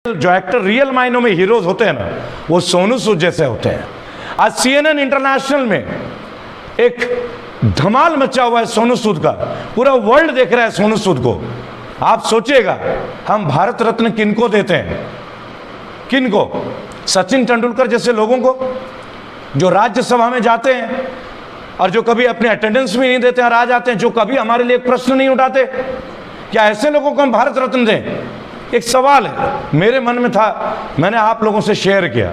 जो actor real मायनों में हीरोज होते हैं ना, वो सोनू सूद जैसे होते हैं। आज CNN इंटरनेशनल में एक धमाल मचा हुआ है सोनू सूद का, पूरा वर्ल्ड देख रहा है सोनू सूद को। आप सोचिएगा, हम भारत रत्न किनको देते हैं? किनको? सचिन तेंदुलकर जैसे लोगों को, जो राज्यसभा में जाते हैं और जो कभी अपने अटेंडेंस भी नहीं देते और आ जाते हैं, जो कभी हमारे लिए एक प्रश्न नहीं उठाते। क्या ऐसे लोगों को हम भारत रत्न दें? एक सवाल है मेरे मन में था, मैंने आप लोगों से शेयर किया।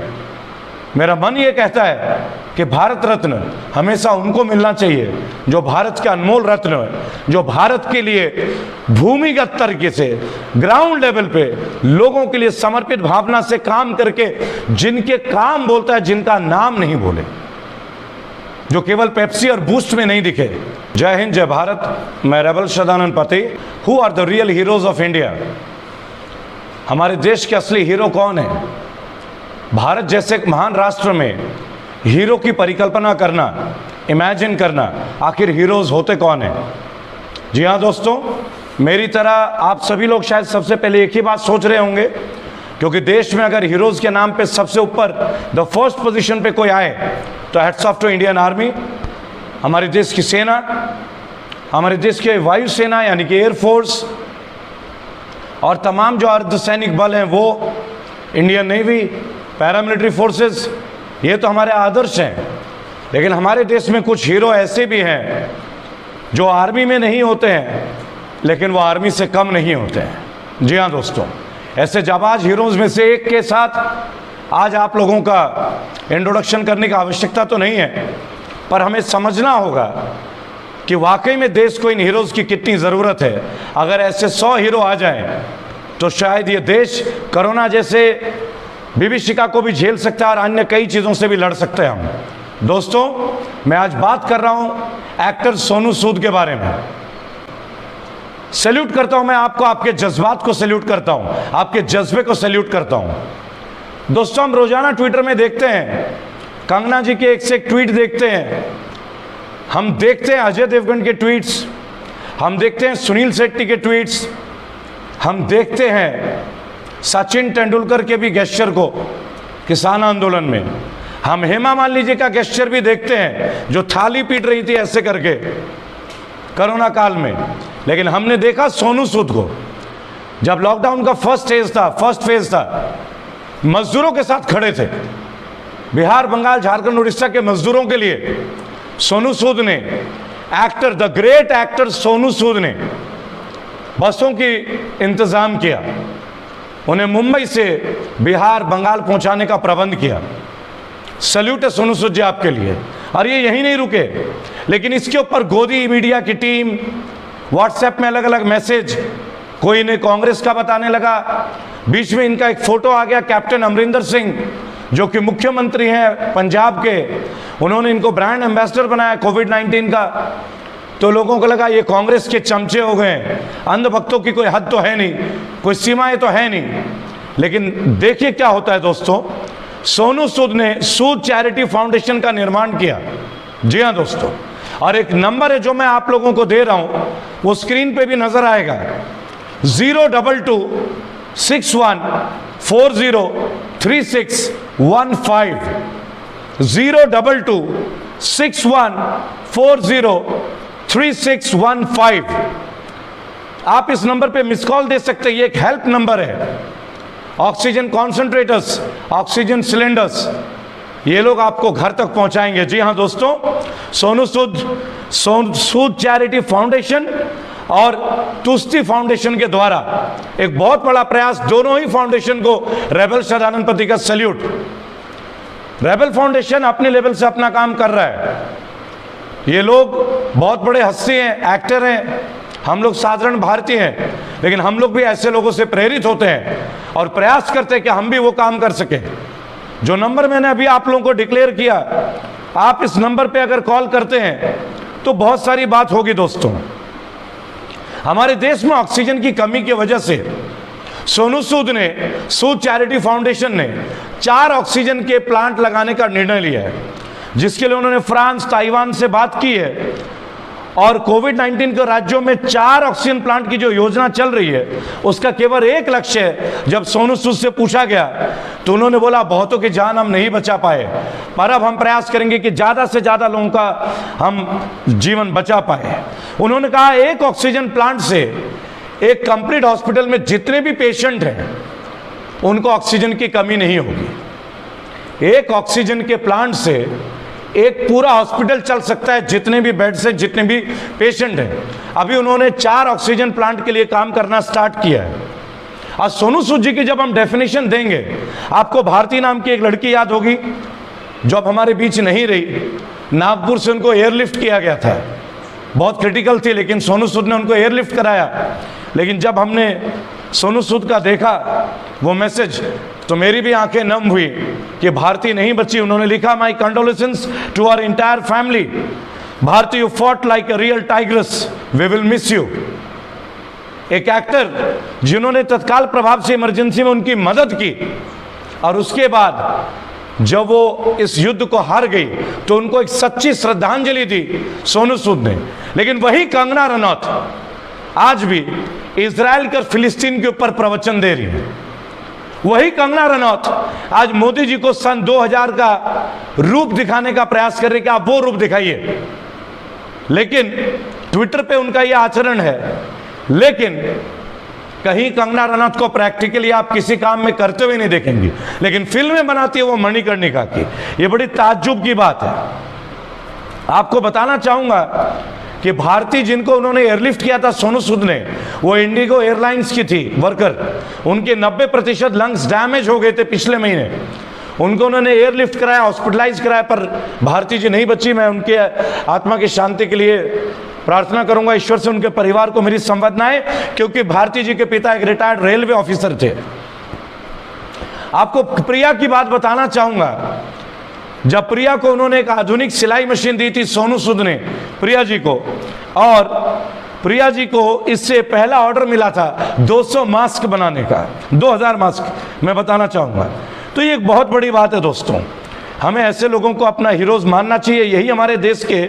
मेरा मन ये कहता है कि भारत रत्न हमेशा उनको मिलना चाहिए जो भारत के अनमोल रत्न है, जो भारत के लिए भूमिगत तरीके से ग्राउंड लेवल पे लोगों के लिए समर्पित भावना से काम करके जिनके काम बोलता है, जिनका नाम नहीं बोले, जो केवल पेप्सी और बूस्ट में नहीं दिखे। जय हिंद, जय भारत। मैं रेबल Sadanand Pati. Who are the real heroes of India? हमारे देश के असली हीरो कौन है? भारत जैसे एक महान राष्ट्र में हीरो की परिकल्पना करना, इमेजिन करना, आखिर हीरोज होते कौन है? जी हाँ दोस्तों, मेरी तरह आप सभी लोग शायद सबसे पहले एक ही बात सोच रहे होंगे, क्योंकि देश में अगर हीरोज के नाम पे सबसे ऊपर द फर्स्ट पोजीशन पे कोई आए तो heads off to Indian army, हमारे देश की सेना, हमारे देश के वायुसेना यानी कि एयरफोर्स, और तमाम जो अर्धसैनिक बल हैं वो, इंडियन नेवी, पैरामिलिट्री फोर्सेस, ये तो हमारे आदर्श हैं। लेकिन हमारे देश में कुछ हीरो ऐसे भी हैं जो आर्मी में नहीं होते हैं, लेकिन वो आर्मी से कम नहीं होते हैं। जी हाँ दोस्तों, ऐसे जाबाज हीरोज में से एक के साथ आज आप लोगों का इंट्रोडक्शन करने की आवश्यकता तो नहीं है, पर हमें समझना होगा कि वाकई में देश को इन हीरोज की कितनी ज़रूरत है। अगर ऐसे 100 हीरो आ जाएं तो शायद ये देश कोरोना जैसे विभीषिका को भी झेल सकता है और अन्य कई चीज़ों से भी लड़ सकते हैं हम। दोस्तों, मैं आज बात कर रहा हूं एक्टर सोनू सूद के बारे में। सैल्यूट करता हूं मैं आपको, आपके जज्बात को सैल्यूट करता हूं, आपके जज्बे को सैल्यूट करता हूं। दोस्तों, हम रोजाना ट्विटर में देखते हैं कंगना जी के एक से एक ट्वीट देखते हैं, हम देखते हैं अजय देवगन के ट्वीट्स, हम देखते हैं सुनील शेट्टी के ट्वीट्स, हम देखते हैं सचिन तेंदुलकर के भी गेस्चर को किसान आंदोलन में, हम हेमा मालिनी जी का गेस्चर भी देखते हैं जो थाली पीट रही थी ऐसे करके कोरोना काल में। लेकिन हमने देखा सोनू सूद को जब लॉकडाउन का फर्स्ट फेज था, मजदूरों के साथ खड़े थे। बिहार, बंगाल, झारखंड, उड़ीसा के मजदूरों के लिए सोनू सूद ने, actor, the great actor Sonu Sood ने बसों की इंतजाम किया, उन्हें मुंबई से बिहार, बंगाल पहुंचाने का प्रबंध किया। सल्यूट है सोनू सूद जी आपके लिए। और ये यहीं नहीं रुके, लेकिन इसके ऊपर गोदी मीडिया की टीम व्हाट्सएप में अलग अलग मैसेज, कोई इन्हें कांग्रेस का बताने लगा, बीच में इनका एक फोटो आ गया कैप्टन अमरिंदर सिंह जो कि मुख्यमंत्री हैं पंजाब के, उन्होंने इनको ब्रांड एम्बेसडर बनाया कोविड-19 का। तो लोगों को लगा ये कांग्रेस के चमचे हो गए, अंधभक्तों की कोई हद तो है नहीं, कोई सीमाएं तो है नहीं। लेकिन देखिए क्या होता है दोस्तों, सोनू सूद ने सूद चैरिटी फाउंडेशन का निर्माण किया। जी हाँ दोस्तों, और एक नंबर है जो मैं आप लोगों को दे रहा हूं, वो स्क्रीन पे भी नजर आएगा, 02261403615, 02261403615। आप इस नंबर पे मिस कॉल दे सकते हैं, ये एक हेल्प नंबर है। ऑक्सीजन कॉन्सेंट्रेटर्स, ऑक्सीजन सिलेंडर्स, ये लोग आपको घर तक पहुंचाएंगे। जी हाँ दोस्तों, सोनू सूद चैरिटी फाउंडेशन और तुष्टि फाउंडेशन के द्वारा एक बहुत बड़ा प्रयास, दोनों ही फाउंडेशन को रेबल सदानंद पति का सैल्यूट। रेबल फाउंडेशन अपने लेवल से अपना काम कर रहा है, ये लोग बहुत बड़े हस्ती हैं, एक्टर हैं, हम लोग साधारण भारतीय हैं, लेकिन हम लोग भी ऐसे लोगों से प्रेरित होते हैं और प्रयास करते हैं कि हम भी वो काम कर सकें। जो नंबर मैंने अभी आप लोगों को डिक्लेयर किया, आप इस नंबर पे अगर कॉल करते हैं तो बहुत सारी बात होगी दोस्तों। हमारे देश में ऑक्सीजन की कमी की वजह से सोनू सूद ने, सूद चैरिटी फाउंडेशन ने 4 ऑक्सीजन के प्लांट लगाने का निर्णय लिया है, जिसके लिए उन्होंने फ्रांस, ताइवान से बात की है और कोविड-19 के राज्यों में 4 ऑक्सीजन प्लांट की जो योजना चल रही है उसका केवल एक लक्ष्य है। जब सोनू सूद से पूछा गया तो उन्होंने बोला बहुतों की जान हम नहीं बचा पाए, पर अब हम प्रयास करेंगे कि ज्यादा से ज्यादा लोगों का हम जीवन बचा पाए। उन्होंने कहा एक ऑक्सीजन प्लांट से एक कंप्लीट हॉस्पिटल में जितने भी पेशेंट हैं उनको ऑक्सीजन की कमी नहीं होगी। एक ऑक्सीजन के प्लांट से एक पूरा हॉस्पिटल चल सकता है, जितने भी बेड्स हैं, जितने भी पेशेंट हैं। अभी उन्होंने 4 ऑक्सीजन प्लांट के लिए काम करना स्टार्ट किया है। आज सोनू सूद जी की जब हम डेफिनेशन देंगे, आपको भारती नाम की एक लड़की याद होगी जो अब हमारे बीच नहीं रही। नागपुर से उनको एयरलिफ्ट किया गया था, बहुत क्रिटिकल थी, लेकिन सोनू सूद ने उनको एयरलिफ्ट कराया। लेकिन जब हमने सोनू सूद का देखा वो मैसेज, तो मेरी भी आंखें नम हुई कि भारती नहीं बची। उन्होंने लिखा, my condolences to our entire family, Bharti you fought like a real tigress, we will miss you. एक एक्टर जिन्होंने तत्काल प्रभाव से इमरजेंसी में उनकी मदद की, और उसके बाद जब वो इस युद्ध को हार गई तो उनको एक सच्ची श्रद्धांजलि दी सोनू सूद ने। लेकिन वही कंगना रनौत आज भी इजराइल कर फिलिस्तीन के ऊपर प्रवचन दे रही है। वही कंगना रनौत आज मोदी जी को सन 2000 का रूप दिखाने का प्रयास कर रही कि आप वो रूप दिखाइए। लेकिन ट्विटर पे उनका ये आचरण है, लेकिन कहीं कंगना रनौत को प्रैक्टिकली आप किसी काम में करते हुए नहीं देखेंगे, लेकिन फिल्में बनाती है वो मणिकर्णिका की। ये बड़ी ताज्जुब की बात है। आपको बताना चाहूंगा कि भारती जिनको उन्होंने एयरलिफ्ट किया था सोनू सूद ने, वो इंडिगो एयरलाइंस की थी वर्कर। उनके 90% लंग्स डैमेज हो गए थे पिछले महीने। उनको उन्होंने एयरलिफ्ट कराया, हॉस्पिटलाइज कराया, पर भारती जी नहीं बची। मैं उनके आत्मा की शांति के लिए प्रार्थना करूंगा ईश्वर से, उनके परिवार को मेरी संवेदनाएं, क्योंकि भारती जी के पिता एक रिटायर्ड रेलवे ऑफिसर थे। आपको प्रिया की बात बताना चाहूंगा। जब प्रिया को उन्होंने एक आधुनिक सिलाई मशीन दी थी सोनू सूद ने प्रिया जी को, और प्रिया जी को इससे पहला ऑर्डर मिला था 200 मास्क बनाने का, 2000 मास्क मैं बताना चाहूंगा। तो ये एक बहुत बड़ी बात है दोस्तों। हमें ऐसे लोगों को अपना हीरोज मानना चाहिए, यही हमारे देश के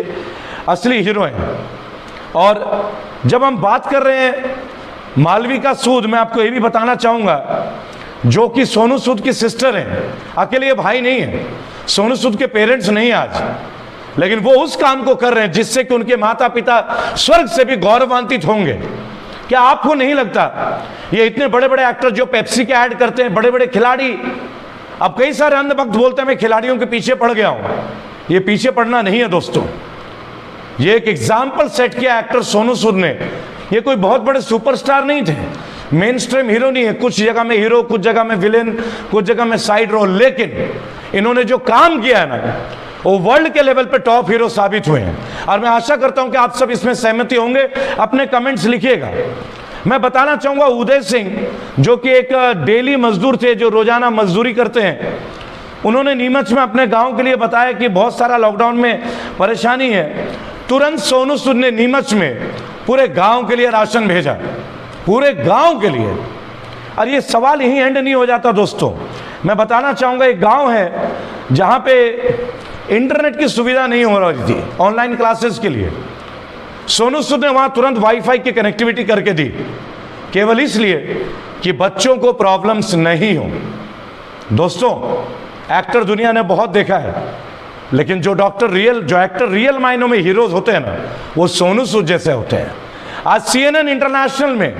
असली हीरो हैं। और जब हम बात कर रहे हैं मालविका सूद, मैं आपको ये भी बताना चाहूंगा, जो कि सोनू सूद की सिस्टर हैं, अकेले ये भाई नहीं है, सोनू सूद के पेरेंट्स नहीं आज, लेकिन वो उस काम को कर रहे हैं जिससे कि उनके माता पिता स्वर्ग से भी गौरवान्वित होंगे। क्या आपको नहीं लगता ये इतने बड़े बड़े एक्टर जो पेप्सी के ऐड करते हैं, बड़े बड़े खिलाड़ी, अब कई सारे अंधभक्त बोलते हैं मैं खिलाड़ियों के पीछे पड़ गया हूं। ये पीछे पड़ना नहीं है दोस्तों, ये एक एग्जाम्पल सेट किया एक्टर सोनू सूद ने। ये कोई बहुत बड़े सुपरस्टार नहीं थे, मेन स्ट्रीम हीरो नहीं है, कुछ जगह में हीरो, कुछ जगह में विलेन, कुछ जगह में साइड रोल, लेकिन इन्होंने जो काम किया है ना, वो वर्ल्ड के लेवल पे टॉप हीरो साबित हुए हैं। और मैं आशा करता हूं कि आप सब इसमें सहमति होंगे। अपने कमेंट्स लिखिएगा। मैं बताना चाहूंगा उदय सिंह, जो कि एक डेली मजदूर थे, जो रोजाना मजदूरी करते हैं, उन्होंने नीमच में अपने गांव के लिए बताया कि बहुत सारा लॉकडाउन में परेशानी है। तुरंत सोनू सूद ने नीमच में पूरे गांव के लिए राशन भेजा, पूरे गांव के लिए। और ये सवाल यहीं एंड नहीं हो जाता दोस्तों। मैं बताना चाहूंगा, एक गांव है जहां पे इंटरनेट की सुविधा नहीं हो रही थी ऑनलाइन क्लासेस के लिए। सोनू सूद ने वहां तुरंत वाईफाई की कनेक्टिविटी करके दी, केवल इसलिए कि बच्चों को प्रॉब्लम्स नहीं हो। दोस्तों, एक्टर दुनिया ने बहुत देखा है, लेकिन जो एक्टर रियल मायनों में हीरोज होते हैं ना, वो सोनू सूद जैसे होते हैं। आज CNN इंटरनेशनल में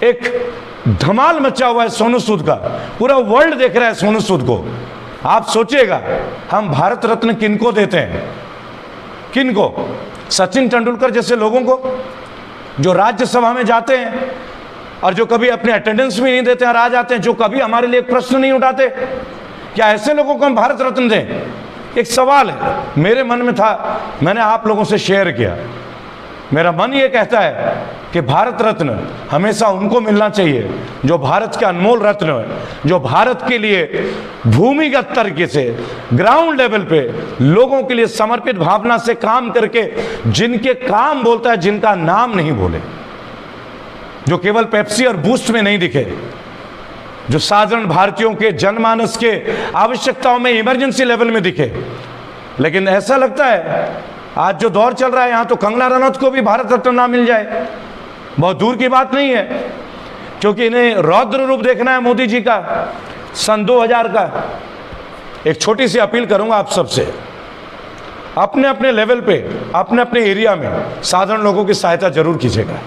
एक धमाल मचा हुआ है सोनू सूद का, पूरा वर्ल्ड देख रहा है सोनू सूद को। आप सोचिएगा, हम भारत रत्न किनको देते हैं? किनको? सचिन तेंदुलकर जैसे लोगों को, जो राज्यसभा में जाते हैं और जो कभी अपने अटेंडेंस भी नहीं देते और आ जाते हैं, जो कभी हमारे लिए प्रश्न नहीं उठाते। क्या ऐसे लोगों को हम भारत रत्न दें? एक सवाल है मेरे मन में था, मैंने आप लोगों से शेयर किया। मेरा मन ये कहता है कि भारत रत्न हमेशा उनको मिलना चाहिए जो भारत के अनमोल रत्न है, जो भारत के लिए भूमिगत तरीके से ग्राउंड लेवल पे लोगों के लिए समर्पित भावना से काम करके, जिनके काम बोलता है, जिनका नाम नहीं बोले, जो केवल पेप्सी और बूस्ट में नहीं दिखे, जो साधारण भारतीयों के जनमानस के आवश्यकताओं में इमरजेंसी लेवल में दिखे। लेकिन ऐसा लगता है आज जो दौर चल रहा है, यहां तो कंगना रनौत को भी भारत रत्न ना मिल जाए बहुत दूर की बात नहीं है, क्योंकि इन्हें रौद्र रूप देखना है मोदी जी का सन 2000 का। एक छोटी सी अपील करूंगा आप सबसे, अपने अपने लेवल पे, अपने अपने एरिया में साधारण लोगों की सहायता जरूर कीजिएगा।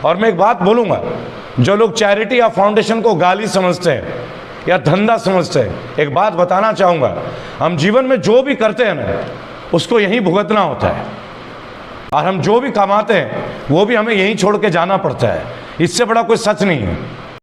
और मैं एक बात बोलूंगा, जो लोग चैरिटी या फाउंडेशन को गाली समझते हैं या धंधा समझते हैं, एक बात बताना चाहूंगा, हम जीवन में जो भी करते हैं ना, उसको यहीं भुगतना होता है, और हम जो भी कमाते हैं वो भी हमें यहीं छोड़ के जाना पड़ता है। इससे बड़ा कोई सच नहीं है।